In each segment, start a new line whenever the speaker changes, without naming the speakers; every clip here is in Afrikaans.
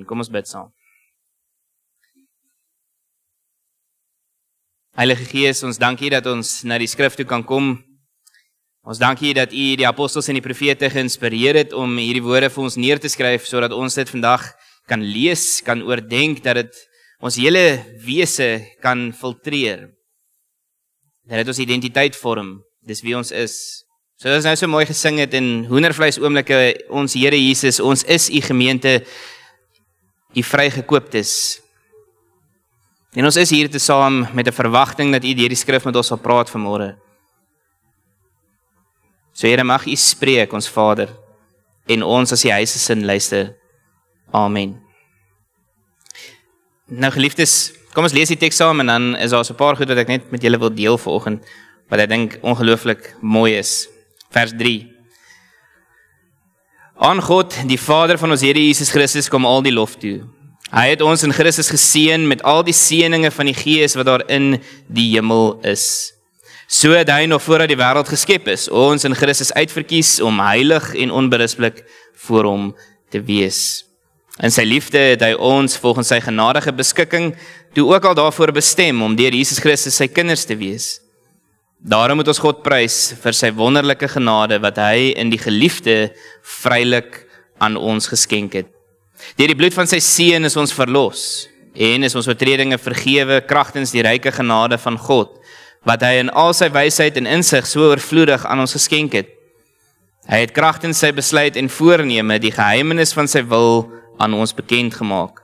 Kom ons bid saam. Heilige Gees, ons dankie dat ons na die skrif toe kan kom. Ons dankie dat U die apostels en die profete geïnspireer het om hierdie woorde vir ons neer te skryf, sodat ons dit vandag kan lees, kan oordenk, dat dit ons hele wese kan filtreer. Dat dit ons identiteit vorm, dis wie ons is. So ons nou so mooi gesing het in hoendervleis oomblikke, ons Here Jesus, ons is U gemeente, die vrygekooptes. En ons is hier te saam met 'n verwagting dat U deur die skrif met ons sal praat vanmôre. So Here, mag U spreek, ons Vader, en ons as die huisgesin luister. Amen. Nou geliefdes, kom ons lees die teks saam en dan is daar so 'n paar goed wat ek net met julle wil deel vanoggend, wat ek dink ongelooflik mooi is. Vers 3. Aan God, die Vader van ons Here Jesus Christus, kom al die lof toe. Hy het ons in Christus geseën met al die seëninge van die Gees wat daar in die hemel is. So het hy nog voordat die wêreld geskep is, ons in Christus uitverkies om heilig en onberispelik voor hom te wees. In sy liefde het hy ons volgens sy genadige beskikking toe ook al daarvoor bestem om deur Jesus Christus sy kinders te wees. Daarom moet ons God prys vir sy wonderlike genade wat hy in die geliefde vrylik aan ons geskenk het. Deur die bloed van sy seun is ons verlos en is ons oortredinge vergewe kragtens die ryke genade van God, wat hy in al sy wysheid en insig so oorvloedig aan ons geskenk het. Hy het kragtens sy besluit en voorneme die geheimenis van sy wil aan ons bekend gemaak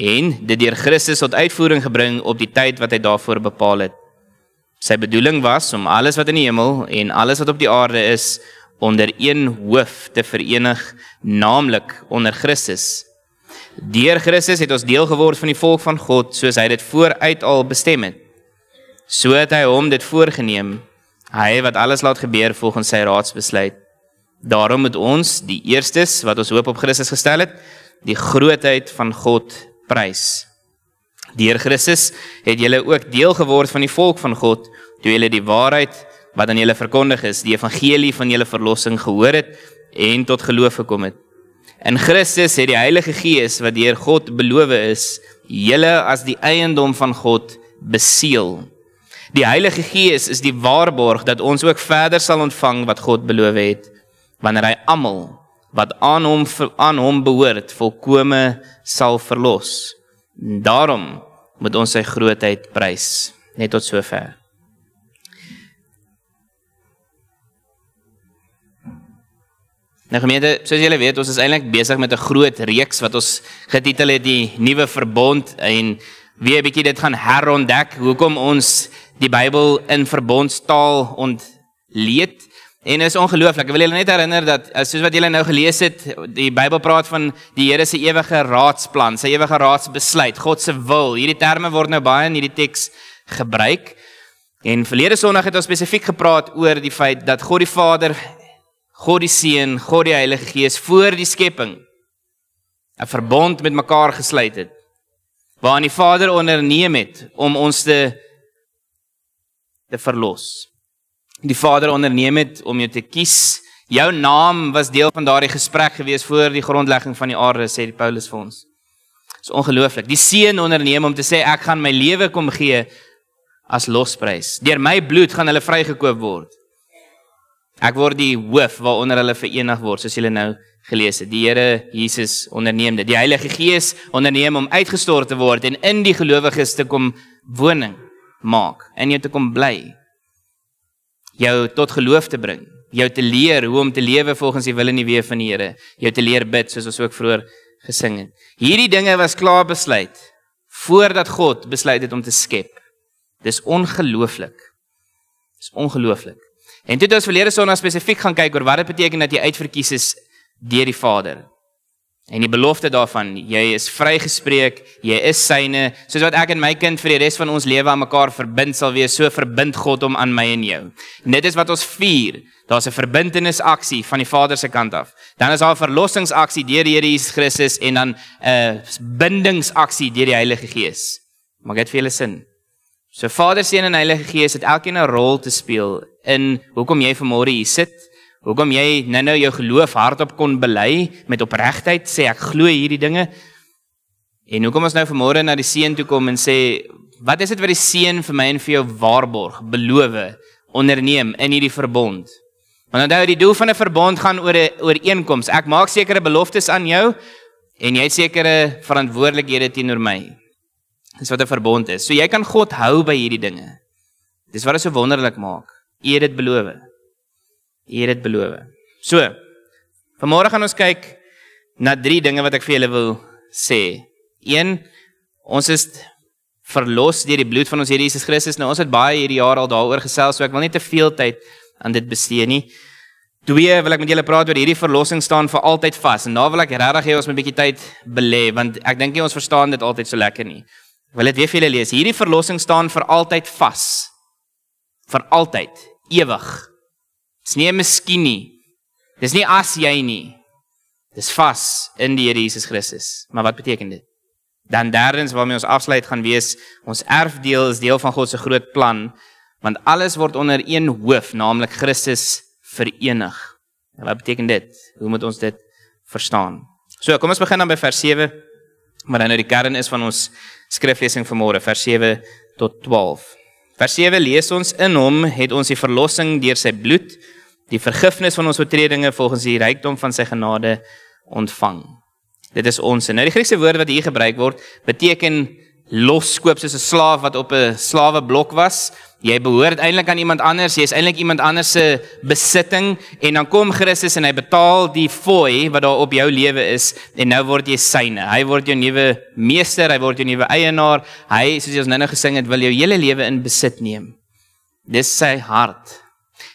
en dit deur Christus tot uitvoering gebring op die tyd wat hy daarvoor bepaal het. Sy bedoeling was om alles wat in die hemel en alles wat op die aarde is onder een hoof te verenig, naamlik onder Christus. Deur Christus het ons deel geword van die volk van God, soos hy dit vooruit al bestem het. So het hy hom dit voorgeneem, hy wat alles laat gebeur volgens sy raadsbesluit. Daarom moet ons, die eerstes wat ons hoop op Christus gestel het, die grootheid van God prys. Deur Christus het julle ook deel geword van die volk van God, toe julle die waarheid wat aan julle verkondig is, die evangelie van julle verlossing gehoor het en tot geloof gekom het. In Christus het die Heilige Gees wat deur God beloof is, julle as die eiendom van God beseël. Die Heilige Gees is die waarborg dat ons ook verder sal ontvang wat God beloof het, wanneer hy almal wat aan hom behoort volkome sal verlos. Daarom moet ons sy grootheid prys. Net tot sover. Nou gemeente, soos julle weet, ons is eintlik besig met 'n groot reeks wat ons getitel het die Nuwe Verbond en weer 'n bietjie dit gaan herontdek, hoekom ons die Bybel in verbondstaal ontleed. En is ongelooflik. Ek wil julle net herinner dat, soos wat julle nou gelees het, die Bybel praat van die Here se ewige raadsplan, sy ewige raadsbesluit, God se wil. Hierdie terme word nou baie in hierdie teks gebruik. En verlede Sondag het ons spesifiek gepraat oor die feit dat God die Vader, God die Seun, God die Heilige Gees voor die skepping 'n verbond met mekaar gesluit het, waarin die Vader onderneem het om ons te verlos. Die Vader onderneem het om jou te kies. Jou naam was deel van daardie gesprek gewees voor die grondlegging van die aarde, sê die Paulus vir ons. Dit is ongelooflik. Die Seun onderneem om te sê, ek gaan my lewe kom gee as losprys. Deur my bloed gaan hulle vrygekoop word. Ek word die hoof waaronder hulle verenig word, soos julle nou gelees het. Die Here Jesus onderneem dit. Die Heilige Gees onderneem om uitgestort te word en in die gelowiges te kom woning maak, in jou te kom bly. Jou tot geloof te bring, jou te leer hoe om te lewe volgens die wil en die weë van die Here, jou te leer bid, soos ons ook vroeër gesing het. Hierdie dinge was klaar besluit, voordat God besluit het om te skep. Dis ongelooflik. Dis ongelooflik. En toe het ons verlede Sondag spesifiek gaan kyk oor wat dit beteken dat jy uitverkies is deur die Vader. En die belofte daarvan, jy is vrygespreek, jy is syne, soos wat ek en my kind vir die res van ons lewe aan mekaar verbind sal wees, so verbind God hom aan my en jou. En dit is wat ons vier. Daar's 'n verbintenisaksie van die Vader se kant af. Dan is daar 'n verlossingsaksie deur die Here Jesus Christus en dan 'n bindingsaksie deur die Heilige Gees. Maak dit vir julle sin? So Vader, Seun en Heilige Gees het elkeen 'n rol te speel in hoekom jy vanmôre hier sit, hoekom jy nou jou geloof hardop kon bely met opregtheid, sê ek glo hierdie dinge, En hoekom ons nou vanmôre na die Seun toe kom en sê, wat is dit wat die Seun vir my en vir jou waarborg, beloof, onderneem in hierdie verbond? Want onthou, die doel van 'n verbond gaan oor 'n ooreenkoms. Ek maak sekere beloftes aan jou en jy het sekere verantwoordelikhede teenoor my. Dis wat 'n verbond is. So jy kan God hou by hierdie dinge. Dis wat dit so wonderlik maak. U het dit beloof. U het dit beloof. So, vanmôre gaan ons kyk na 3 dinge wat ek vir julle wil sê. 1, ons is verlos deur die bloed van ons Here Jesus Christus. Nou ons het baie hierdie jaar al daaroor gesels, so ek wil nie te veel tyd aan dit bestee nie. 2, wil ek met julle praat oor hierdie verlossing staan vir altyd vas. En daar wil ek regtig hê ons moet 'n bietjie tyd belê, want ek dink nie ons verstaan dit altyd so lekker nie. Ek wil dit weer vir julle lees. Hierdie verlossing staan vir altyd vas. Vir altyd, ewig. Dis nie 'n miskien nie. Dis nie as jy nie. Dis vas in die Here Jesus Christus. Maar wat beteken dit? Dan derdens waarmee ons afsluit gaan wees, ons erfdeel is deel van God se groot plan, want alles word onder een hoof, naamlik Christus, verenig. En wat beteken dit? Hoe moet ons dit verstaan? So, kom ons begin dan by vers 7, wat dan nou die kern is van ons skriflesing vanmôre, vers 7 tot 12. Vers 7 lees ons, in hom het ons die verlossing deur sy bloed, die vergifnis van ons oortredinge volgens die rykdom van sy genade ontvang. Dit is ons. Nou die Griekse woord wat hier gebruik word, beteken loskoop soos 'n slaaf wat op 'n slaweblok was. Jy behoort eintlik aan iemand anders, jy is eintlik iemand anders se besitting, en dan kom Christus en hy betaal die fooi wat daar op jou lewe is, en nou word jy syne. Hy word jou nuwe meester, hy word jou nuwe eienaar, hy, soos ons nou gesing het, wil jou hele lewe in besit neem. Dis sy hart.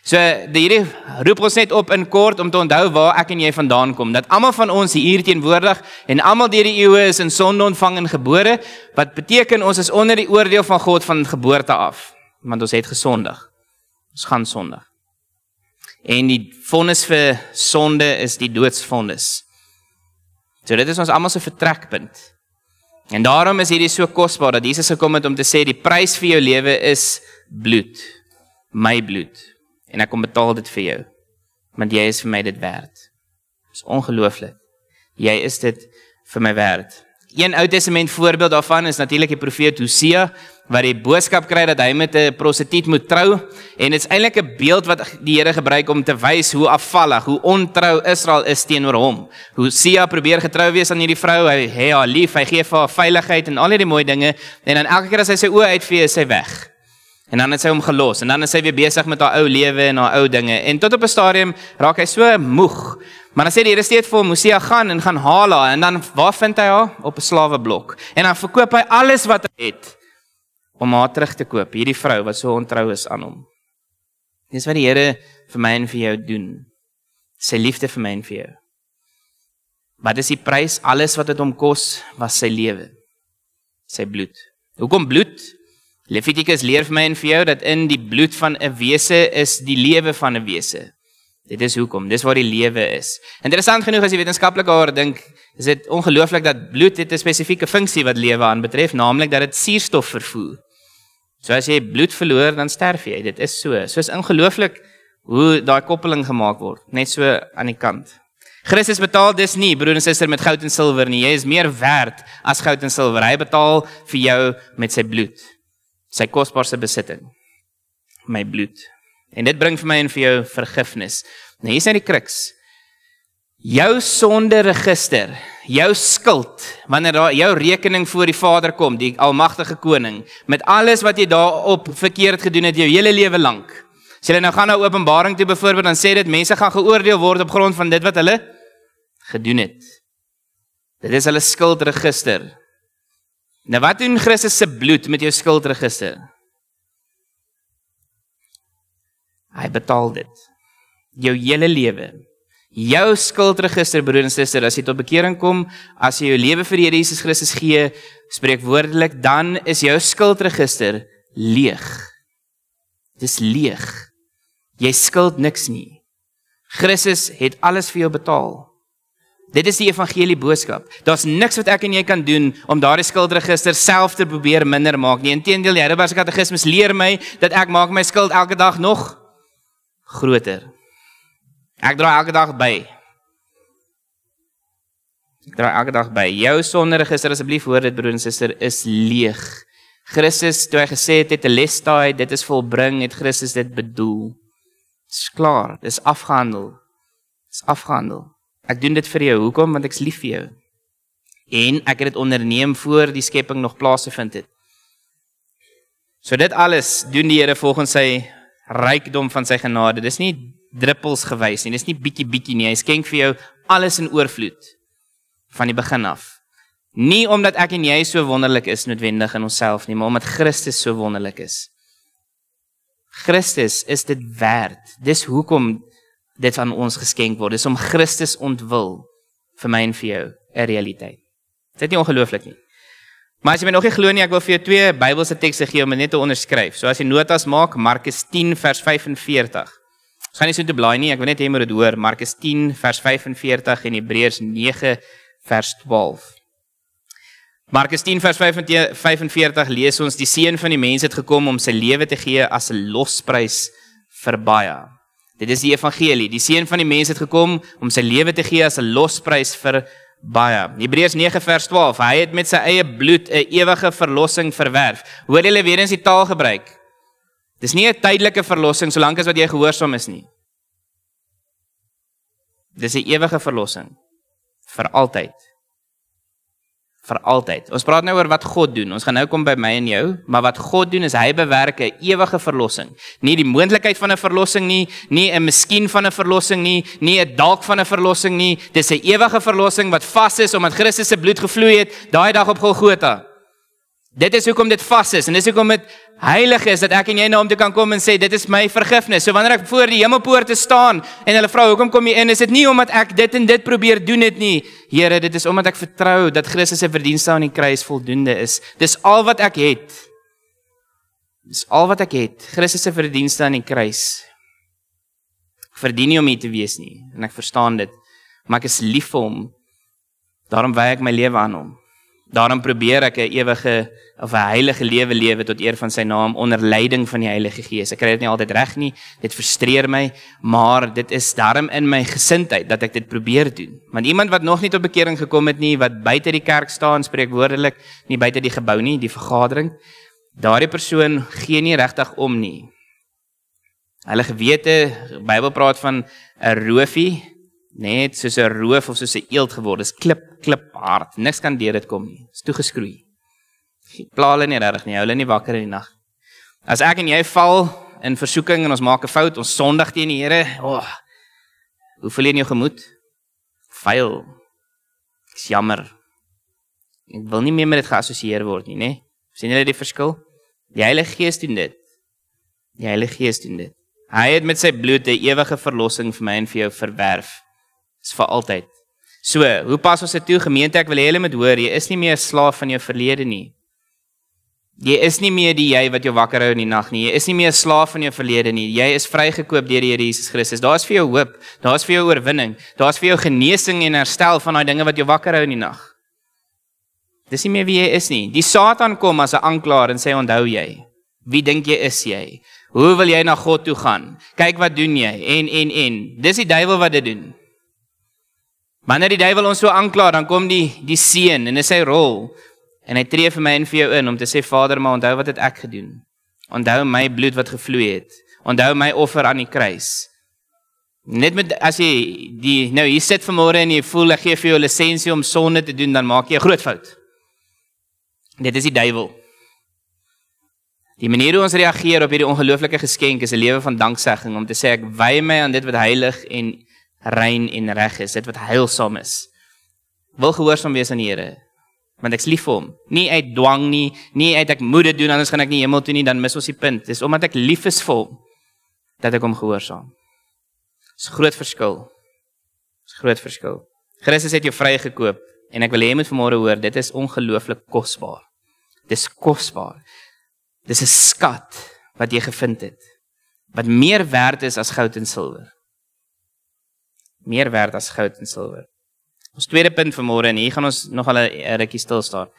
So, hierdie roep ons net op in kort om te onthou waar ek en jy vandaan kom, dat almal van ons hier teenwoordig en almal deur die eeue is in sonde ontvang en gebore, wat beteken ons is onder die oordeel van God van geboorte af, want ons het gesondig. Ons gaan sondig. En die vonnis vir sonde is die doodsvonnis. So dit is ons almal se vertrekpunt. En daarom is hierdie so kosbaar dat Jesus gekom het om te sê die prys vir jou lewe is bloed, my bloed. En ek kom betaal dit vir jou, want jy is vir my dit werd. Dit is ongelooflik. Jy is dit vir my werd. Een Ou Testament voorbeeld daarvan is natuurlik die profeet Hosea, wat die boodskap kry dat hy met 'n prostituut moet trou, en dit is eintlik 'n beeld wat die Here gebruik om te wys hoe afvallig, hoe ontrou Israel is teenoor hom. Hosea probeer getrou wees aan hierdie vrou, hy het haar lief, hy gee vir haar veiligheid en al hierdie mooi dinge, en dan elke keer as hy sy oë uitvee, is hy weg. En dan het sy hom gelos, en dan is sy weer besig met haar ou lewe en haar ou dinge, en tot op 'n stadium raak hy so moeg, maar dan sê die Here steeds vir hom, Hosea, gaan en gaan haal haar, en dan waar vind hy haar? Op 'n slaweblok, en dan verkoop hy alles wat hy het, om haar terug te koop, hierdie vrou wat so ontrou is aan hom. Dis wat die Here vir my en vir jou doen, sy liefde vir my en vir jou. Wat is die prys? Alles wat dit hom kos, was sy lewe, sy bloed. Hoekom bloed? Levitikus leer vir my en vir jou, dat in die bloed van 'n wese is die lewe van 'n wese. Dit is hoekom, dis waar die lewe is. Interessant genoeg, as jy wetenskaplik oor dink, is dit ongelooflik dat bloed het 'n spesifieke funksie wat lewe aanbetref, naamlik dat dit suurstof vervoer. So as jy bloed verloor, dan sterf jy, dit is so. So is ongelooflik hoe daai koppeling gemaak word, net so aan die kant. Christus betaal dis nie, broer en suster, met goud en silwer nie, jy is meer werd as goud en silwer, hy betaal vir jou met sy bloed. Sy kosbaarste besitting, my bloed. En dit bring vir my en vir jou vergifnis. Nou hier is die kruks. Jou sonde register, jou skuld, wanneer daar jou rekening voor die Vader kom, die almagtige koning, met alles wat jy daarop verkeerd gedoen het, jou hele lewe lank. As jy nou gaan na Openbaring toe byvoorbeeld, dan sê dit, mense gaan geoordeel word op grond van dit wat hulle gedoen het. Dit is hulle skuldregister. Nou wat doen Christus se bloed met jou skuldregister? Hy betaal dit. Jou hele lewe. Jou skuldregister, broer en suster, as jy tot bekering kom, as jy jou lewe vir die Here Jesus Christus gee, spreek woordelik, dan is jou skuldregister leeg. Dis leeg. Jy skuld niks nie. Christus het alles vir jou betaal. Dit is die evangelie boodskap. Daar's niks wat ek en jy kan doen om daardie skuldregister self te probeer minder maak nie. Inteendeel, die Heidelbergse Katekismes leer my dat ek maak my skuld elke dag nog groter. Ek dra elke dag by. Ek dra elke dag by. Jou sonderegister, asseblief hoor dit broer en suster, is leeg. Christus, toe hy gesê het 'n lestaai, dit is volbring, het Christus dit bedoel. Dit is klaar, dit is afgehandel. Dit is afgehandel. Ek doen dit vir jou, hoekom? Want ek is lief vir jou. En ek het dit onderneem voor die skepping nog plaas te vind het. So dit alles doen die Here volgens sy rykdom van sy genade. Dis nie druppels gewys nie, dis nie bietjie nie. Hy skenk vir jou alles in oorvloed van die begin af. Nie omdat ek en jy so wonderlik is noodwendig in onsself nie, maar omdat Christus so wonderlik is. Christus is dit werd. Dis hoekom dit aan ons geskenk word. Dis om Christus ontwil vir my en vir jou 'n realiteit. Dit is nie ongelooflik nie. Maar as jy my nog nie glo nie, ek wil vir jou 2 Bybelse tekste gee om dit net te onderskryf. So as jy notas maak, Markus 10 vers 45. Ons gaan nie so te blaai nie, ek wil net hê jy moet dit hoor. Markus 10 vers 45 en Hebreërs 9 vers 12. Markus 10 vers 45 lees ons, die Seun van die mens het gekom om sy lewe te gee as 'n losprys vir baie. Dit is die evangelie. Die Seun van die mens het gekom om sy lewe te gee as 'n losprys vir baie. Hebreërs 9 vers 12. Hy het met sy eie bloed 'n ewige verlossing verwerf. Hoor julle weer eens die taal gebruik. Dis nie 'n tydelike verlossing solank as wat jy gehoorsaam is nie. Dis 'n ewige verlossing vir altyd. Vir altyd. Ons praat nou oor wat God doen. Ons gaan nou kom by my en jou, maar wat God doen is hy bewerk 'n ewige verlossing. Nie die moontlikheid van 'n verlossing nie, nie 'n miskien van 'n verlossing nie, nie 'n dalk van 'n verlossing nie. Dis 'n ewige verlossing wat vas is omdat Christus se bloed gevloei het daai dag op Golgotha. Dit is hoekom dit vas is en dis hoekom dit heilig is dat ek en jy na hom toe kan kom en sê dit is my vergifnis. So wanneer ek voor die hemelpoorte staan en hulle vra hoekom kom jy in, is dit nie omdat ek dit en dit probeer doen het nie. Here, dit is omdat ek vertrou dat Christus se verdienste aan die kruis voldoende is. Dis al wat ek het. Dis al wat ek het. Christus se verdienste aan die kruis. Ek verdien nie om hier te wees nie en ek verstaan dit, maar ek is lief vir hom. Daarom wy ek my lewe aan hom. Daarom probeer ek 'n ewige of 'n heilige lewe lewe tot eer van sy naam onder leiding van die Heilige Gees. Ek kry dit nie altyd reg nie, dit frustreer my, maar dit is daarom in my gesindheid dat ek dit probeer doen. Want iemand wat nog nie tot bekering gekom het nie, wat buite die kerk staan, spreekwoordelik, nie buite die gebou nie, die vergadering, daardie persoon gee nie regtig om nie. Hulle gewete, die Bybel praat van 'n roofie, net soos 'n roof of soos 'n eeld geword, is klip hard, niks kan deur dit kom nie, is toegeskroei. Pla hulle nie regtig nie, hou hulle nie wakker in die nag. As ek en jy val in versoeking en ons maak 'n fout, ons sondig teen die Here, hoe voel jy in jou gemoed? Vuil. Ek's jammer. Ek wil nie meer met dit geassosieer word nie, né? Sien julle die verskil? Die Heilige Gees doen dit. Die Heilige Gees doen dit. Hy het met sy bloed 'n ewige verlossing vir my en vir jou verwerf. Dis vir altyd. So, hoe pas ons dit toe? Gemeente, ek wil hê julle moet hoor, jy is nie meer 'n slaaf van jou verlede nie. Jy is nie meer die jy wat jou wakker hou in die nag nie. Jy is nie meer 'n slaaf van jou verlede nie. Jy is vrygekoop deur die Here Jesus Christus. Daar's vir jou hoop, daar's vir jou oorwinning, daar's vir jou genesing en herstel van daai dinge wat jou wakker hou in die nag. Dis nie meer wie jy is nie. Die Satan kom as 'n aanklaer en sê, onthou jy, wie dink jy is jy? Hoe wil jy na God toe gaan? Kyk wat doen jy? En. Dis die duiwel wat dit doen. Wanneer die duiwel ons so aankla, dan kom die seun en dis sy rol. En hy tree vir my en vir jou in om te sê, Vader, maar onthou wat het ek gedoen. Onthou my bloed wat gevloei het. Onthou my offer aan die kruis. Net met as jy hier sit vanmôre en jy voel ek gee vir jou lisensie om sonde te doen, dan maak jy 'n groot fout. Dit is die duiwel. Die manier hoe ons reageer op hierdie ongelooflike geskenk is 'n lewe van danksegging om te sê ek wy my aan dit wat heilig en rein en reg is, dit wat heilsaam is. Wil gehoorsaam wees aan die Here, want ek's lief vir hom. Nie uit dwang nie uit ek moet dit doen anders gaan ek nie hemel toe nie, dan mis ons die punt. Dis omdat ek lief is vir hom dat ek hom gehoorsaam. Dis 'n groot verskil. Dis 'n groot verskil. Christus het jou vrygekoop en ek wil hê jy moet vanmôre hoor, dit is ongelooflik kosbaar. Dis kosbaar. Dis 'n skat wat jy gevind het, wat meer werd is as goud en silwer. Meer werd as goud en silwer. Ons tweede punt vanmôre, en hier gaan ons nog al 'n rukkie stil staan.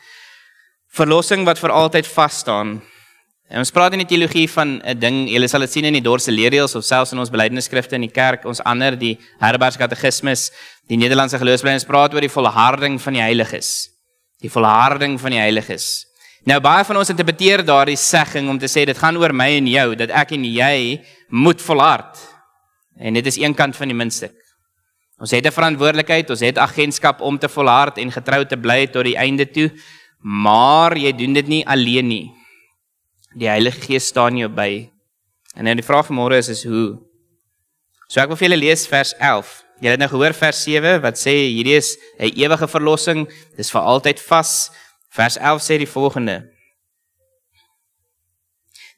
Verlossing wat vir altyd vas staan, En ons praat in die teologie van 'n ding, julle sal dit sien in die dorse leerreëls of selfs in ons belydenisskrifte in die kerk, ons ander, die Heidelbergse Katekismes, die Nederlandse geloofsbelijdenis praat oor die volharding van die heiliges. Die volharding van die heiliges. Nou baie van ons interpreteer daardie segging om te sê dit gaan oor my en jou, dat ek en jy moet volhard. En dit is een kant van die muntstuk. Ons het 'n verantwoordelikheid, ons het agentskap om te volhard en getrou te bly tot die einde toe, maar jy doen dit nie alleen nie. Die Heilige Gees staan jou by. En nou die vraag vanmôre is hoe? So ek wil vir julle lees vers 11. Julle het nou gehoor vers 7 wat sê hierdie is 'n ewige verlossing, dis vir altyd vas. Vers 11 sê die volgende: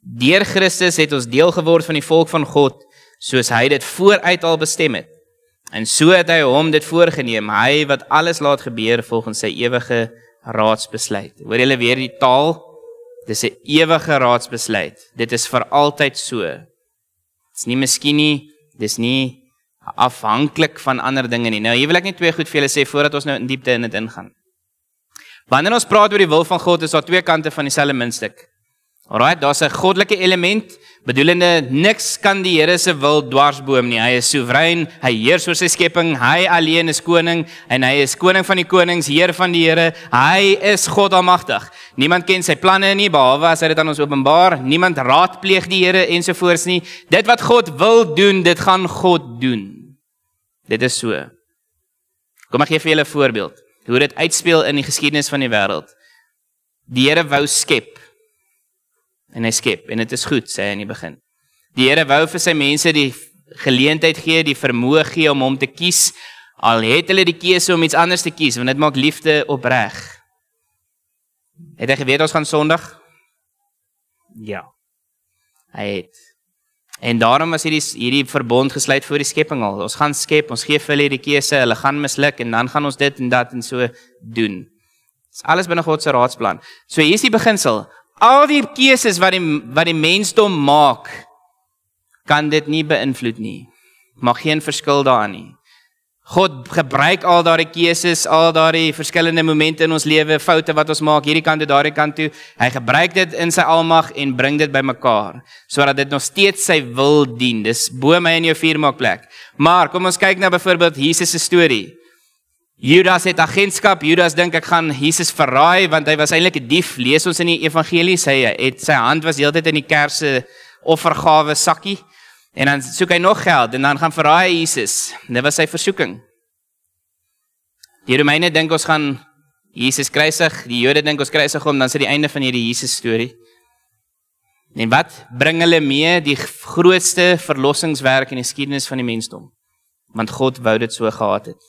Deur Christus het ons deel geword van die volk van God, soos hy dit vooruit al bestem het. En so het hy hom dit voorgeneem, hy wat alles laat gebeur volgens sy ewige raadsbesluit. Hoor julle weer die taal? Dis 'n ewige raadsbesluit. Dit is vir altyd so. Dis nie miskien nie, dis nie afhanklik van ander dinge nie. Nou hier wil ek net twee goed vir julle sê voordat ons nou in diepte in dit ingaan. Wanneer ons praat oor die wil van God, is daar twee kante van dieselfde muntstuk. Alright, daar's 'n goddelike element, bedoelende niks kan die Here se wil dwarsboom nie. Hy is soewerein, hy heers oor sy skepping, hy alleen is koning en hy is koning van die konings, Heer van die Here. Hy is God almagtig. Niemand ken sy planne nie behalwe as hy dit aan ons openbaar. Niemand raadpleeg die Here ensovoorts nie. Dit wat God wil doen, dit gaan God doen. Dit is so. Kom ek gee vir julle 'n voorbeeld hoe dit uitspeel in die geskiedenis van die wêreld. Die Here wou skep. En hy skep, en dit is goed, sê hy in die begin. Die Here wou vir sy mense die geleentheid gee, die vermoë gee om hom te kies, al het hulle die keuse om iets anders te kies, want dit maak liefde opreg. Het hy geweet ons gaan sondig? Ja, hy het. En daarom was hierdie verbond gesluit voor die skepping al. Ons gaan skep, ons gee vir hulle die keuse, hulle gaan misluk, en dan gaan ons dit en dat en so doen. Dit is alles binne God se raadsplan. So hier is die beginsel. Al die keuses wat die mensdom maak, kan dit nie beïnvloed nie. Maak geen verskil daarin nie. God gebruik al daardie keuses, al daardie verskillende momente in ons lewe, foute wat ons maak, hierdie kant toe, daardie kant toe. Hy gebruik dit in sy almag en bring dit bymekaar, sodat dit nog steeds sy wil dien. Dis bo my en jou vuurmaakplek. Maar kom ons kyk na byvoorbeeld Jesus se storie. Judas het agentskap, Judas dink ek gaan Jesus verraai, want hy was eintlik 'n dief, lees ons in die evangelie, sy hand was heeltyd in die kerk se offergawe sakkie, en dan soek hy nog geld, en dan gaan verraai Jesus, dit was sy versoeking. Die Romeine dink ons gaan Jesus kruisig, die Jode dink ons kruisig hom, dan is dit die einde van hierdie Jesus storie. En wat bring hulle mee? Die grootste verlossingswerk in die geskiedenis van die mensdom, want God wou dit so gehad het.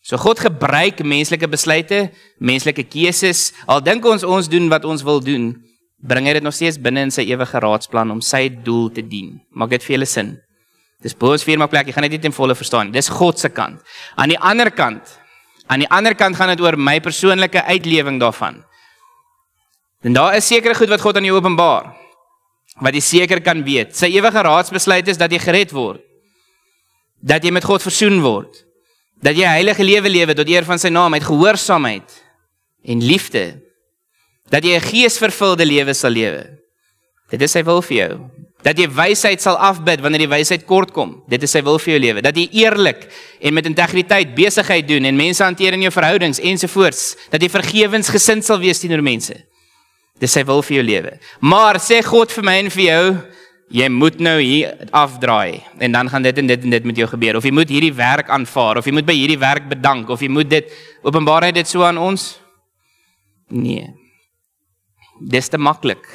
So God gebruik menslike besluite, menslike keuses, al dink ons doen wat ons wil doen, bring hy dit nog steeds binne in sy ewige raadsplan om sy doel te dien. Maak dit vir julle sin? Dis bo ons vuurmaakplek, jy gaan dit nie ten volle verstaan. Dis God se kant. Aan die ander kant gaan dit oor my persoonlike uitlewing daarvan. En daar is sekere goed wat God aan jou openbaar, wat jy seker kan weet. Sy ewige raadsbesluit is dat jy gered word, dat jy met God versoen word, dat jy heilige lewe tot eer van sy naam, uit gehoorsaamheid en liefde, dat jy 'n geesvervulde lewe sal lewe. Dit is sy wil vir jou. Dat jy wysheid sal afbid wanneer die wysheid kort kom. Dit is sy wil vir jou lewe. Dat jy eerlik en met integriteit besigheid doen en mense hanteer in jou verhoudings ensovoorts. Dat jy vergewensgesind sal wees teenoor mense. Dit is sy wil vir jou lewe. Maar sê God vir my en vir jou, jy moet nou hier afdraai, en dan gaan dit en dit met jou gebeur, of jy moet hierdie werk aanvaar, of jy moet by hierdie werk bedank, of jy moet dit, openbaar hy dit so aan ons? Nee. Dis te maklik.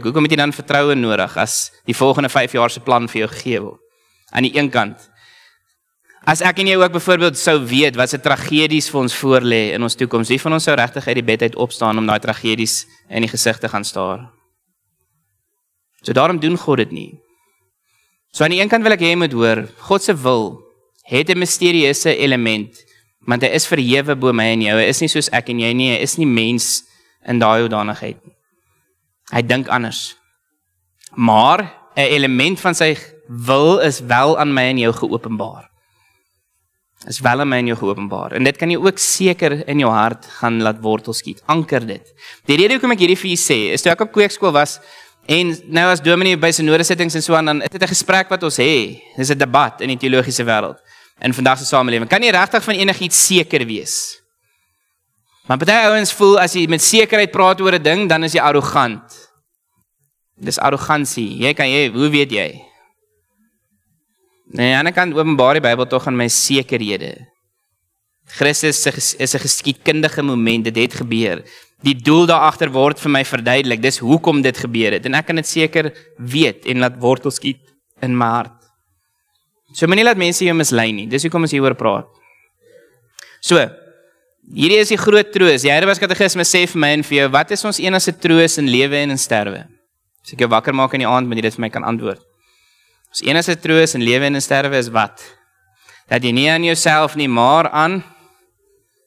Hoekom het jy dan vertroue nodig, as die volgende 5 jaar se plan vir jou gegee word? Aan die een kant, as ek en jy ook byvoorbeeld sou weet, wat se tragedies vir ons voorlê in ons toekoms, wie van ons sou regtig uit die bed uit opstaan, om daai tragedies in die gesig te gaan staar? So daarom doen God dit nie. So aan die een kant wil ek hê jy moet hoor, God se wil het 'n misterieuse element, want hy is verhewe bo my en jou, hy is nie soos ek en jy nie, hy is nie mens in daai hoedanigheid nie. Hy dink anders. Maar 'n element van sy wil is wel aan my en jou geopenbaar. is wel aan my en jou geopenbaar. En dit kan jy ook seker in jou hart gaan laat wortel skiet. Anker dit. Die rede hoekom ek hierdie vir julle sê, is toe ek op kweekskool was, en nou as dominee by synodesittings en so aan, dan is dit 'n gesprek wat ons hê. Dis 'n debat in die teologiese wêreld. In vandag se samelewing. Kan jy regtig van enigiets seker wees? Maar baie ouens voel, as jy met sekerheid praat oor 'n ding, dan is jy arrogant. Dis arrogansie. Hoe weet jy? Nee, aan die ander kant openbaar die Bybel tog aan my sekerhede. Christus is 'n geskiedkundige moment, dit het gebeur. Die doel daagter word vir my verduidelik, dis hoekom dit gebeur het. En ek kan dit seker weet en laat wortel skiet in my hart. So moenie laat mense jou mislei nie, dis hoekom ons hieroor praat. So, hierdie is die groot troos. Die Heidelberg Katekisme sê vir my en vir jou, wat is ons enigste troos in lewe en in sterwe? As ek jou wakker maak in die aand, moet jy dit vir my kan antwoord. Ons enigste troos in lewe en in sterwe is wat? Dat jy nie aan jouself nie, maar aan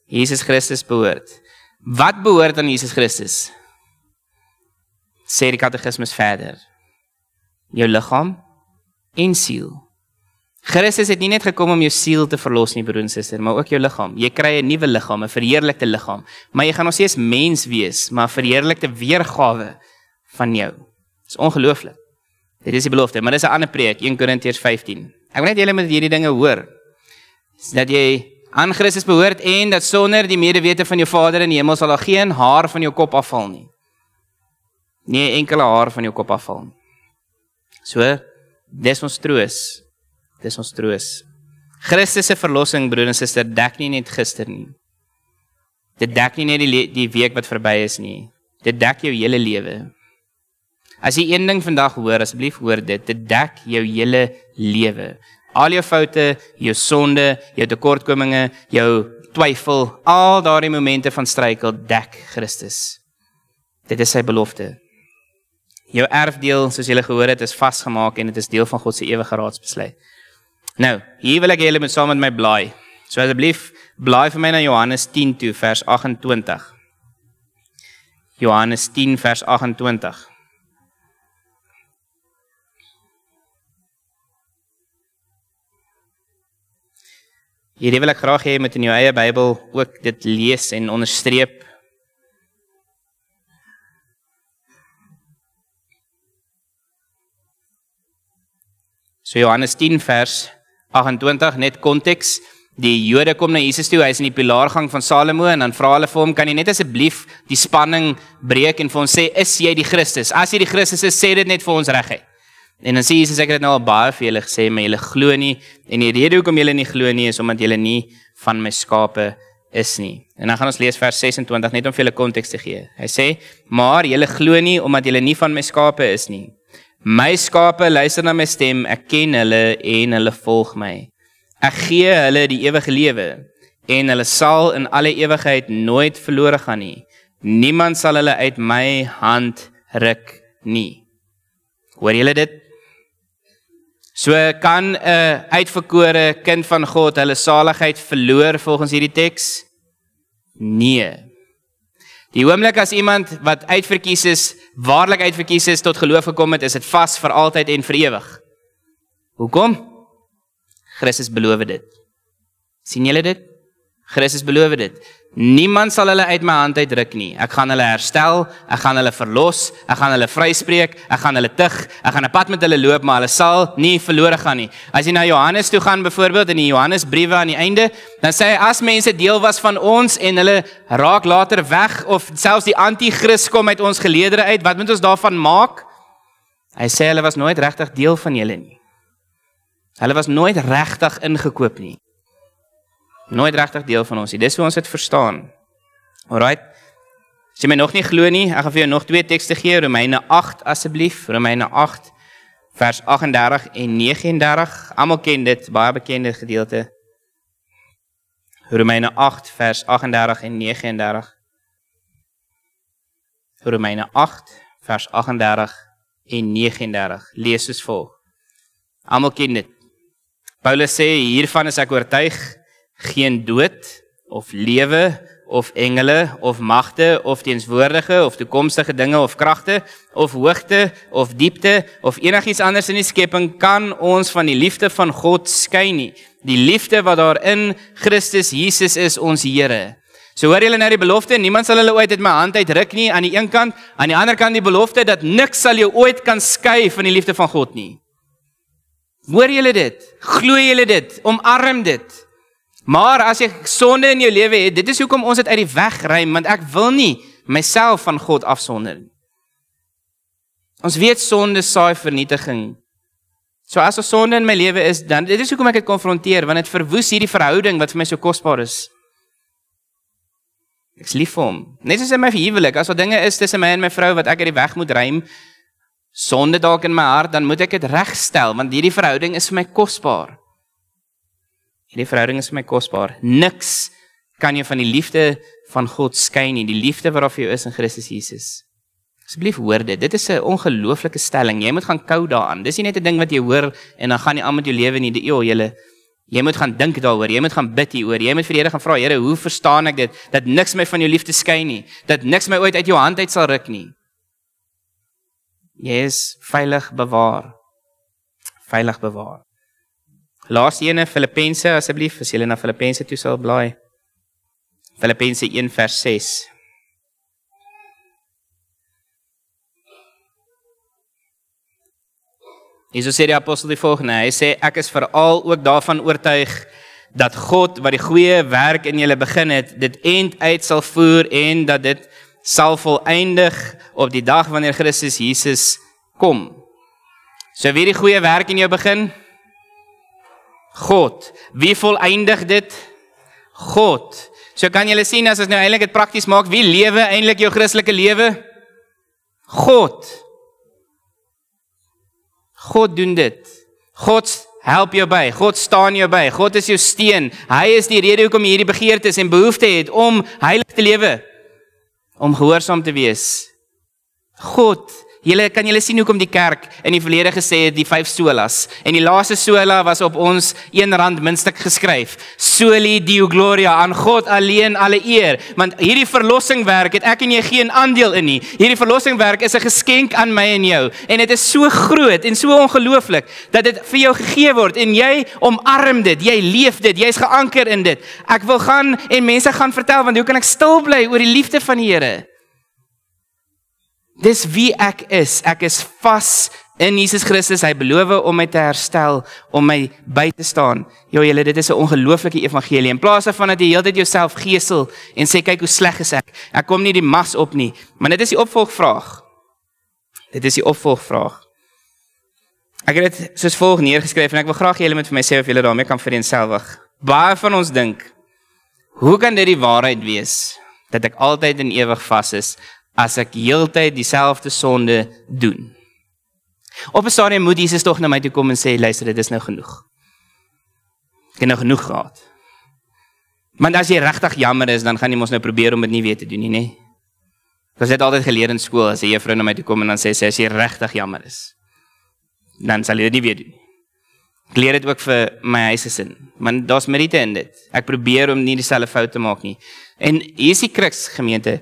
Jesus Christus behoort. Wat behoort aan Jesus Christus? Sê die Katekismes verder. Jou liggaam en siel. Christus het nie net gekom om jou siel te verlos nie, broer en suster, maar ook jou liggaam. Jy kry 'n nuwe liggaam, 'n verheerlikte liggaam. Maar jy gaan nog steeds mens wees, maar 'n verheerlikte weergawe van jou. Dit is ongelooflik. Dit is die belofte, maar dis 'n ander preek, 1 Korintiërs 15. Ek wil net julle met hierdie dinge hoor. Dat jy aan Christus behoort en dat sonder die medewete van jou Vader in die hemel sal daar geen haar van jou kop afval nie. Nie 'n enkele haar van jou kop afval nie. So, dis ons troos. Dis ons troos. Christus se verlossing, broer en suster, dek nie net gister nie. Dit dek nie net die week wat verby is nie. Dit dek jou hele lewe. As jy een ding vandag hoor, asseblief hoor dit. Dit dek jou hele lewe. Al jou foute, jou sonde, jou tekortkominge, jou twyfel, al daardie momente van struikel, dek Christus. Dit is sy belofte. Jou erfdeel, soos julle gehoor het, is vasgemaak en dit is deel van God se ewige raadsbesluit. Nou, hier wil ek julle met saam met my blaai. So asseblief, blaai vir my na Johannes 10 toe, vers 28. Johannes 10, vers 28. Hierdie wil ek graag hê jy moet in jou eie Bybel ook dit lees en onderstreep. So Johannes 10 vers 28, net konteks. Die Jode kom na Jesus toe, hy is in die pilaargang van Salomo en dan vra hulle vir hom, kan jy net asseblief die spanning breek en vir ons sê, is jy die Christus? As jy die Christus is, sê dit net vir ons reguit. En dan sê Jesus, ek het dit nou al baie vir julle gesê, maar julle glo nie, en die rede hoekom julle nie glo nie, is omdat julle nie van my skape is nie. En dan gaan ons lees vers 26, net om vir julle konteks te gee. Hy sê, maar julle glo nie, omdat julle nie van my skape is nie. My skape luister na my stem, ek ken hulle en hulle volg my. Ek gee hulle die ewige lewe, en hulle sal in alle ewigheid nooit verlore gaan nie. Niemand sal hulle uit my hand ruk nie. Hoor julle dit? So kan 'n uitverkore kind van God hulle saligheid verloor volgens hierdie teks? Nee. Die oomblik as iemand wat uitverkies is, waarlik uitverkies is, tot geloof gekom het, is dit vas vir altyd en vir ewig. Hoekom? Christus beloof dit. Sien julle dit? Christus beloof dit. Niemand sal hulle uit my hand uitruk nie. Ek gaan hulle herstel, ek gaan hulle verlos, ek gaan hulle vryspreek, ek gaan hulle tug, ek gaan 'n pad met hulle loop, maar hulle sal nie verlore gaan nie. As jy na Johannes toe gaan byvoorbeeld, in die Johannesbriewe aan die einde, dan sê hy, as mense deel was van ons en hulle raak later weg, of selfs die anti-Christ kom uit ons geleedere uit, wat moet ons daarvan maak? Hy sê, hulle was nooit regtig deel van julle nie. Hulle was nooit regtig ingekoop nie. Nooit regtig deel van ons nie. Dis hoe ons dit verstaan. Alright. As jy my nog nie glo nie, ek gaan vir jou nog 2 tekste gee. Romeine 8 asseblief. Romeine 8 vers 38 en 39. Almal ken dit, baie bekende gedeelte. Romeine 8 vers 38 en 39. Romeine 8 vers 38 en 39. Lees soos volg. Almal ken dit. Paulus sê, hiervan is ek oortuig, geen dood, of lewe, of engele, of magte, of teenswoordige, of toekomstige dinge, of kragte, of hoogte, of diepte, of enigiets anders in die skepping kan ons van die liefde van God skei nie. Die liefde wat daar in Christus Jesus is, ons Here. So hoor julle nou die belofte, niemand sal hulle ooit uit my hand uitruk nie, aan die een kant, aan die ander kant die belofte, dat niks sal jou ooit kan skei van die liefde van God nie. Hoor julle dit? Glo julle dit? Omarm dit? Maar as jy sonde in jou lewe het, dit is hoekom ons dit uit die weg ruim, want ek wil nie myself van God afsonder. Ons weet sonde saai vernietiging. So as 'n sonde in my lewe is, dan dit is hoekom ek dit konfronteer, want dit verwoes hierdie verhouding wat vir my so kosbaar is. Ek is lief vir hom. Net soos in my huwelik, as daar dinge is tussen my en my vrou wat ek uit die weg moet ruim, sonde dalk in my hart, dan moet ek dit regstel, want hierdie verhouding is vir my kosbaar. Hierdie verhouding is vir my kosbaar. Niks kan jou van die liefde van God skei nie, die liefde wat daar vir jou is in Christus Jesus. Asseblief hoor dit, dit is 'n ongelooflike stelling, jy moet gaan kou daaraan, dis nie net 'n ding wat jy hoor, en dan gaan nie aan met jou lewe nie, jy moet gaan dink daaroor, jy moet gaan bid hieroor, jy moet vir die Here gaan vra, Here, hoe verstaan ek dit, dat niks my van jou liefde skei nie, dat niks my ooit uit jou hand uit sal ruk nie. Jy is veilig bewaar. Veilig bewaar. Laaste ene, Filippense, asseblief, as julle na Filippense toe sal blaai. Filippense 1 vers 6. Jesus sê die apostel die volgende, hy sê, ek is veral ook daarvan oortuig, dat God, wat die goeie werk in julle begin het, dit eind uit sal voer, en dat dit sal voleindig op die dag wanneer Christus Jesus kom. So wie die goeie werk in jou begin? God. Wie voleindig dit? God. So kan julle sien, as ons nou eintlik dit prakties maak, wie lewe eintlik jou Christelike lewe? God. God doen dit. God help jou by. God staan jou by. God is jou steun. Hy is die rede hoekom jy hierdie begeertes en behoefte het om heilig te lewe. Om gehoorsaam te wees. God, kan julle sien hoekom die kerk in die verlede gesê het, die 5 solas, en die laaste sola was op ons R1 muntstuk geskryf, soli Deo Gloria, aan God alleen alle eer, want hierdie verlossingwerk het ek en jy geen aandeel in nie, hierdie verlossingwerk is 'n geskenk aan my en jou, en dit is so groot en so ongelooflik, dat dit vir jou gegee word, en jy omarm dit, jy leef dit, jy is geanker in dit. Ek wil gaan, en mense gaan vertel, want hoe kan ek stil bly oor die liefde van die Here? Dis wie ek is vas in Jesus Christus, hy beloof om my te herstel, om my by te staan. Julle, dit is 'n ongelooflike evangelie, in plaas van dat jy heeltyd jouself geesel, en sê, kyk hoe sleg is ek kom nie die mas op nie, maar dit is die opvolgvraag. Ek het dit soos volg neergeskryf, en ek wil graag julle met vir my sê, of julle daarmee kan vereenselwig. Baie van ons dink, hoe kan dit die waarheid wees, dat ek altyd en ewig vas is, as ek heeltyd dieselfde sonde doen. Op 'n stadium moet Jesus tog na my toe kom en sê, luister, dit is nou genoeg. Ek het nou genoeg gehad. Want as jy regtig jammer is, dan gaan jy mos nou probeer om dit nie weer te doen nie, nee. Ek het altyd geleer in skool, as 'n juffrou na my toe kom en dan sê sy, as jy regtig jammer is, dan sal jy dit nie weer doen. Ek leer dit ook vir my huisgesin, want daar's meriete in dit. Ek probeer om nie dieselfde fout te maak nie. En hier is die kruks, gemeente.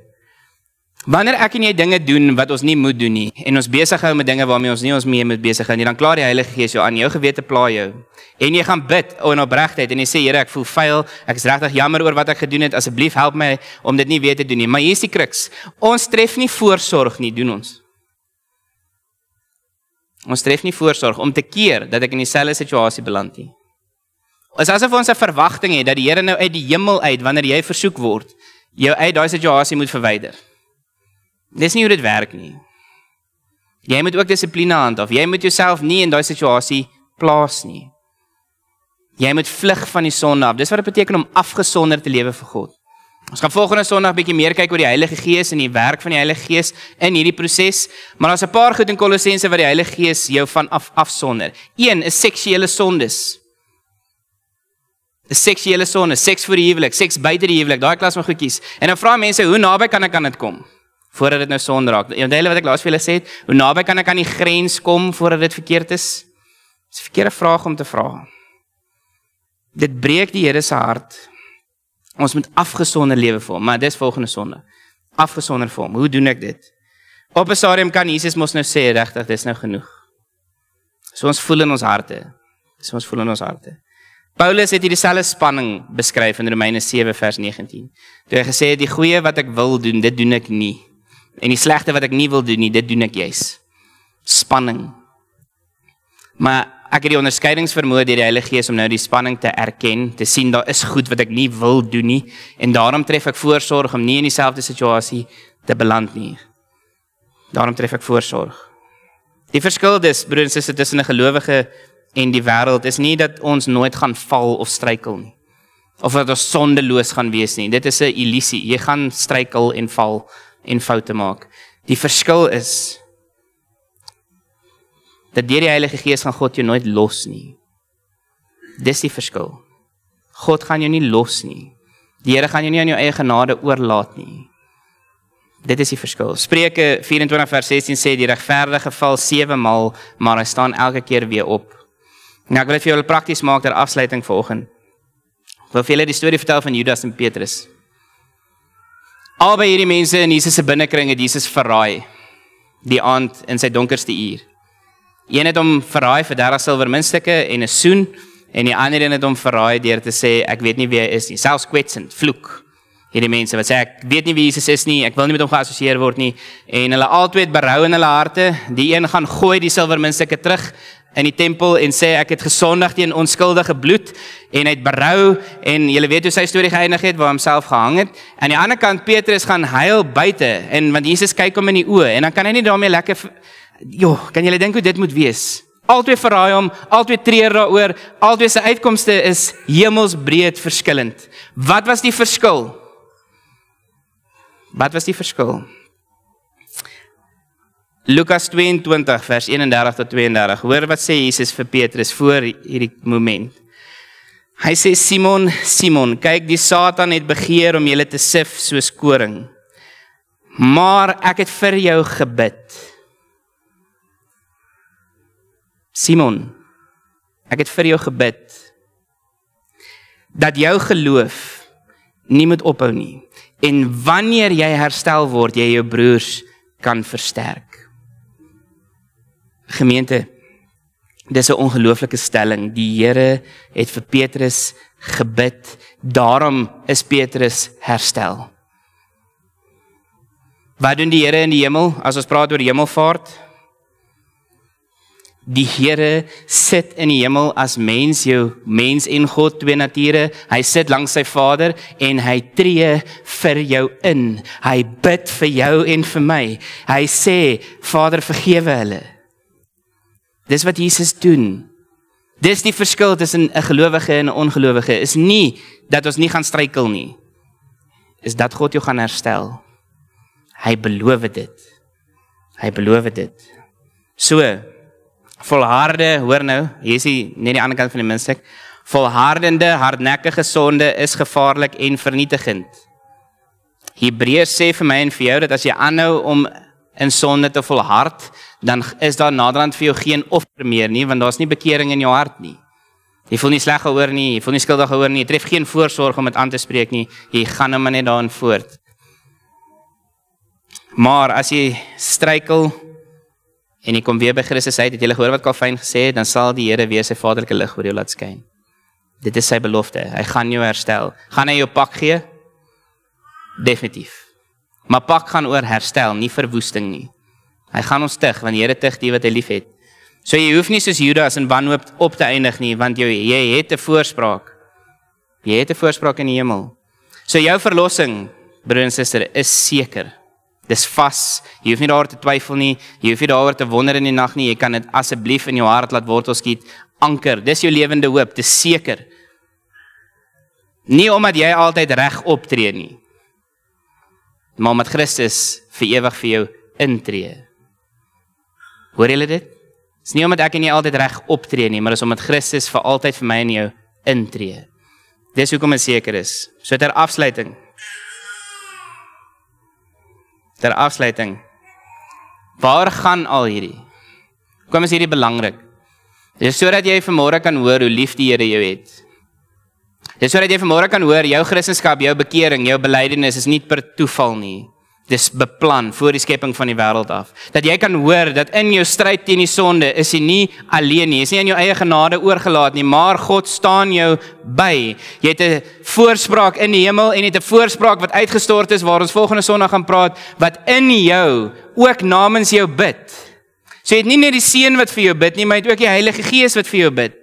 Wanneer ek en jy dinge doen wat ons nie moet doen nie, en ons besig hou met dinge waarmee ons nie ons mee moet besig hou nie, dan klaar die Heilige Gees jou aan, jou gewete pla jou. En jy gaan bid in opregtheid en jy sê, Here, ek voel vuil, ek is regtig jammer oor wat ek gedoen het, asseblief help my om dit nie weer te doen nie. Maar hier is die kruks. Ons tref nie voorsorg nie, doen ons. Ons tref nie voorsorg om te keer dat ek in dieselfde situasie beland nie. Is asof ons 'n verwagting het dat die Here nou uit die hemel uit, wanneer jy versoek word, jou uit daai situasie moet verwyder. Dis nie hoe dit werk nie. Jy moet ook dissipline handhaaf. Jy moet jouself nie in daai situasie plaas nie. Jy moet vlug van die sonde af. Dis wat dit beteken om afgesonder te lewe vir God. Ons gaan volgende Sondag bietjie meer kyk oor die Heilige Gees en die werk van die Heilige Gees in hierdie proses, maar daar's 'n paar goed in Kolossense wat die Heilige Gees jou van afsonder. Een is seksuele sondes. Seksuele sonde, seks voor die huwelik, seks buite die huwelik, daai klas van goedjies. En dan vra mense, hoe naby kan ek aan dit kom? Voordat dit nou sonde raak. Onthou wat ek laas vir julle sê het, hoe naby kan ek aan die grens kom voordat dit verkeerd is? Dis 'n verkeerde vraag om te vra. Dit breek die Here se hart Ons moet afgesonder lewe vir hom, maar dis volgende sonde. Afgesonder vir hom. Hoe doen ek dit? Op 'n stadium kan Jesus mos nou sê, regtig, dis nou genoeg. So ons voel in ons harte. Paulus het hier dieselfde spanning beskryf in Romeine 7 vers 19. Toe hy gesê het, die goeie wat ek wil doen, dit doen ek nie. En die slegte wat ek nie wil doen nie, dit doen ek juis. Spanning. Maar ek het die onderskeidingsvermoë deur die Heilige Gees om nou die spanning te erken, te sien daar is goed wat ek nie wil doen nie, en daarom tref ek voorsorg om nie in dieselfde situasie te beland nie. Daarom tref ek voorsorg. Die verskil dis, broers en susters, tussen 'n gelowige en die wêreld is nie dat ons nooit gaan val of struikel nie. Of dat ons sondeloos gaan wees nie. Dit is 'n illusie. Jy gaan struikel en val en foute maak. Die verskil is dat deur die Heilige Gees gaan God jou nooit los nie. Dis die verskil. God gaan jou nie los nie. Die Here gaan jou nie aan jou eie genade oorlaat nie. Dit is die verskil. Spreuke 24 vers 16 sê, die regverdige val 7 maal, maar hy staan elke keer weer op. Nou, ek wil dit vir julle prakties maak ter afsluiting vanoggend. Ek wil vir julle die storie vertel van Judas en Petrus. Albei hierdie mense in Jesus se binnekring het Jesus verraai, die aand in sy donkerste uur. Een het hom verraai vir 30 silwer muntstukke en 'n soen, en die ander een het hom verraai deur te sê, ek weet nie wie hy is nie, selfs kwetsend, vloek. Hierdie mense wat sê, ek weet nie wie Jesus is nie, ek wil nie met hom geassosieer word nie, en hulle albei het berou in hulle harte. Die een gaan gooi die silwer muntstukke terug in die tempel en sê, ek het gesondig teen onskuldige bloed, en hy het berou, en julle weet hoe sy storie geëindig het, waar hy homself gehang het. Aan die ander kant, Petrus gaan huil buite, en want Jesus kyk hom in die oë, en dan kan hy nie daarmee lekker, kan julle dink hoe dit moet wees? Albei verraai hom, albei treur daaroor, albei se uitkomste is hemelsbreed verskillend. Wat was die verskil? Lukas 22 vers 31 tot 32. Hoor wat sê Jesus vir Petrus voor hierdie moment. Hy sê, Simon, Simon, kyk, die Satan het begeer om julle te sif soos koring. Maar ek het vir jou gebid. Simon, ek het vir jou gebid, dat jou geloof nie moet ophou nie, en wanneer jy herstel word, jy jou broers kan versterk. Gemeente, dis 'n ongelooflike stelling. Die Here het vir Petrus gebid, daarom is Petrus herstel. Wat doen die Here in die hemel, as ons praat oor hemelvaart? Die Here sit in die hemel as mens, jou mens en God, twee nature. Hy sit langs sy Vader en hy tree vir jou in. Hy bid vir jou en vir my. Hy sê, Vader, vergewe hulle. Dis wat Jesus doen. Dis die verskil tussen 'n gelowige en 'n ongelowige. Is nie dat ons nie gaan struikel nie. Is dat God jou gaan herstel. Hy beloof dit. So, volharde, hoor nou, hier is net die ander kant van die muntstuk. Volhardende, hardnekkige sonde is gevaarlik en vernietigend. Hebreërs sê vir my en vir jou dat as jy aanhou om in sonde te volhard, dan is daar naderhand vir jou geen offer meer nie, want daar's nie bekering in jou hart nie. Jy voel nie sleg gehoor nie, jy voel nie skuldig gehoor nie, jy tref geen voorsorg om dit aan te spreek nie, jy gaan nou maar net daarin voort. Maar as jy struikel en jy kom weer by Christus uit, het jy gehoor wat Calvin gesê het, dan sal die Here weer sy vaderlike lig oor jou laat skyn. Dit is sy belofte, hy gaan jou herstel. Gaan hy jou pak gee? Definitief. Maar pak gaan oor herstel, nie verwoesting nie. Hy gaan ons tig, want die Here tig die wat hy lief het. So jy hoef nie soos Judas in wanhoop op te eindig nie, want jy het 'n voorspraak. Jy het 'n voorspraak in die hemel. So jou verlossing, broer en suster, is seker. Dis vas, jy hoef nie daaroor te twyfel nie, jy hoef nie daaroor te wonder in die nag nie, jy kan dit asseblief in jou hart laat wortel skiet, anker, dis jou lewende hoop, dis seker. Nie omdat jy altyd reg optree nie, maar omdat Christus vir ewig vir jou intree. Hoor julle dit? Dis nie omdat ek en jy altyd reg optree nie, maar dis omdat Christus vir altyd vir my en jou intree. Dis hoekom dit seker is. So ter afsluiting, waar gaan al hierdie? Kom is hierdie belangrik. Dis sodat jy vanmôre kan hoor hoe lief die Here jou het. Dis sodat jy vanmôre kan hoor, jou Christendom, jou bekering, jou belydenis is nie per toeval nie. Dis beplan voor die skepping van die wêreld af. Dat jy kan hoor dat in jou stryd teen die sonde is jy nie alleen nie. Jy is nie aan jou eie genade oorgelaat nie, maar God staan jou by. Jy het 'n voorspraak in die hemel en jy het 'n voorspraak wat uitgestort is waar ons volgende Sondag gaan praat wat in jou ook namens jou bid. So jy het nie net die Seun wat vir jou bid nie, maar jy het ook die Heilige Gees wat vir jou bid.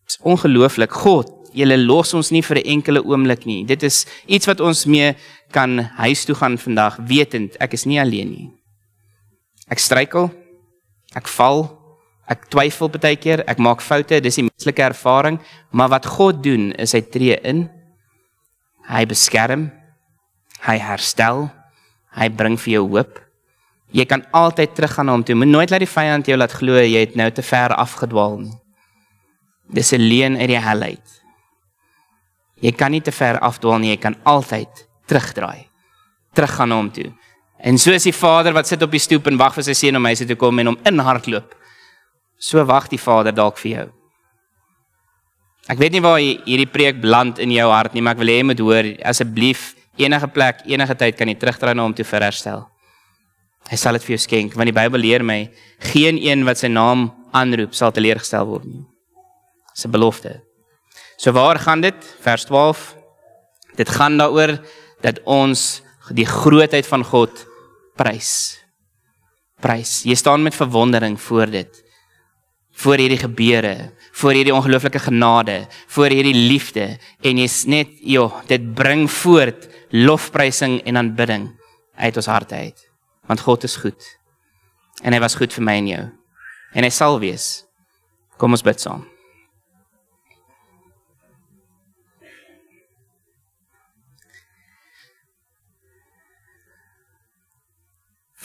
Dis ongelooflik. God, julle los ons nie vir 'n enkele oomblik nie. Dit is iets wat ons mee kan huis toe gaan vandag, wetend, ek is nie alleen nie. Ek struikel, ek val, ek twyfel baie keer, ek maak foute, dis die menslike ervaring, maar wat God doen, is hy tree in, hy beskerm, hy herstel, hy bring vir jou hoop. Jy kan altyd teruggaan na hom toe, moet nooit laat die vyand jou laat glo, jy het nou te ver afgedwaal nie. Dis 'n leuen uit die hel uit. Jy kan nie te ver afdwaal nie, jy kan altyd terugdraai, teruggaan na hom toe. En so is die Vader wat sit op die stoep en wag vir sy seun om huis toe te kom en hom inhardloop. So wag die Vader dalk vir jou. Ek weet nie waar hierdie preek beland in jou hart nie, maar ek wil hê jy moet hoor, asseblief, enige plek, enige tyd kan jy terugdraai na hom toe vir herstel. Hy sal dit vir jou skenk, want die Bybel leer my, geen een wat sy naam aanroep, sal teleurgestel word nie. Dis 'n belofte. So waar gaan dit? Vers 12. Dit gaan daaroor dat ons die grootheid van God prys. Prys. Jy staan met verwondering voor dit. Voor hierdie gebeure, voor hierdie ongelooflike genade, voor hierdie liefde en jy's net, dit bring voort lofprysing en aanbidding uit ons harte uit. Want God is goed. En hy was goed vir my en jou. En hy sal wees. Kom ons bid saam.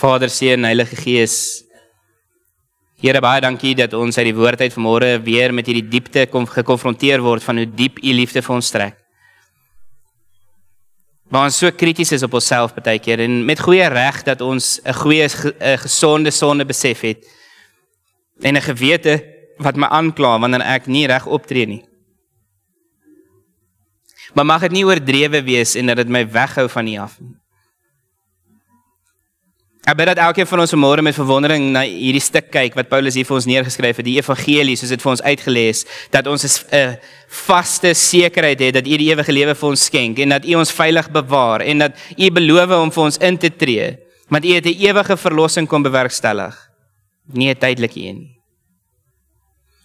Vader, Seun, Heilige Gees, Here, baie dankie dat ons uit die woord uit vanmôre weer met hierdie diepte gekonfronteer word van hoe diep U liefde vir ons strek. Maar ons so krities is op onsself baie keer en met goeie reg dat ons 'n gesonde sonde besef het en 'n gewete wat my aankla wanneer ek nie reg optree nie. Maar mag dit nie oordrewe wees en dat dit my weghou van U af nie. Ek bid dat elkeen van ons vanmôre met verwondering na hierdie stuk kyk wat Paulus hier vir ons neergeskryf het, die evangelie soos dit vir ons uitgelees, dat ons 'n vaste sekerheid het dat U die ewige lewe vir ons skenk en dat U ons veilig bewaar en dat U beloof om vir ons in te tree, want U het 'n ewige verlossing kom bewerkstellig, nie 'n tydelike een nie.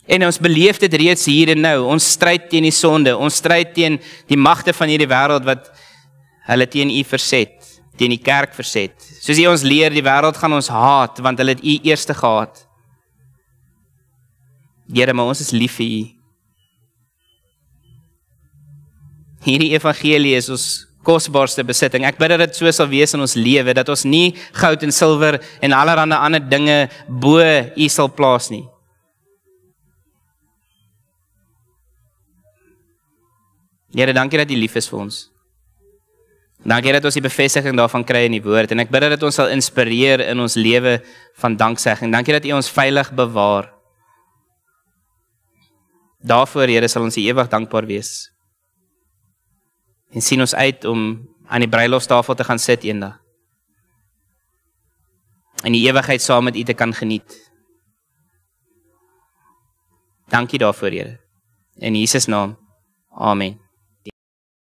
En ons beleef dit reeds hier en nou, ons stryd teen die sonde, ons stryd teen die magte van hierdie wêreld wat hulle teen U verset, teen die kerk verset. Soos U ons leer, die wêreld gaan ons haat, want hulle het U eerste gehaat. Here, maar ons is lief vir U. Hierdie evangelie is ons kosbaarste besitting. Ek bid dat dit so sal wees in ons lewe, dat ons nie goud en silwer en allerlei ander dinge bo U sal plaas nie. Here, dankie dat U lief is vir ons. Dankie dat ons die bevestiging daarvan kry in die woord en ek bid dat dit ons sal inspireer in ons lewe van danksegging. Dankie dat U ons veilig bewaar. Daarvoor, Here, sal ons U ewig dankbaar wees. En sien ons uit om aan die bruilofstafel te gaan sit eendag. En die ewigheid saam met U te kan geniet. Dankie daarvoor, Here. In Jesus naam. Amen.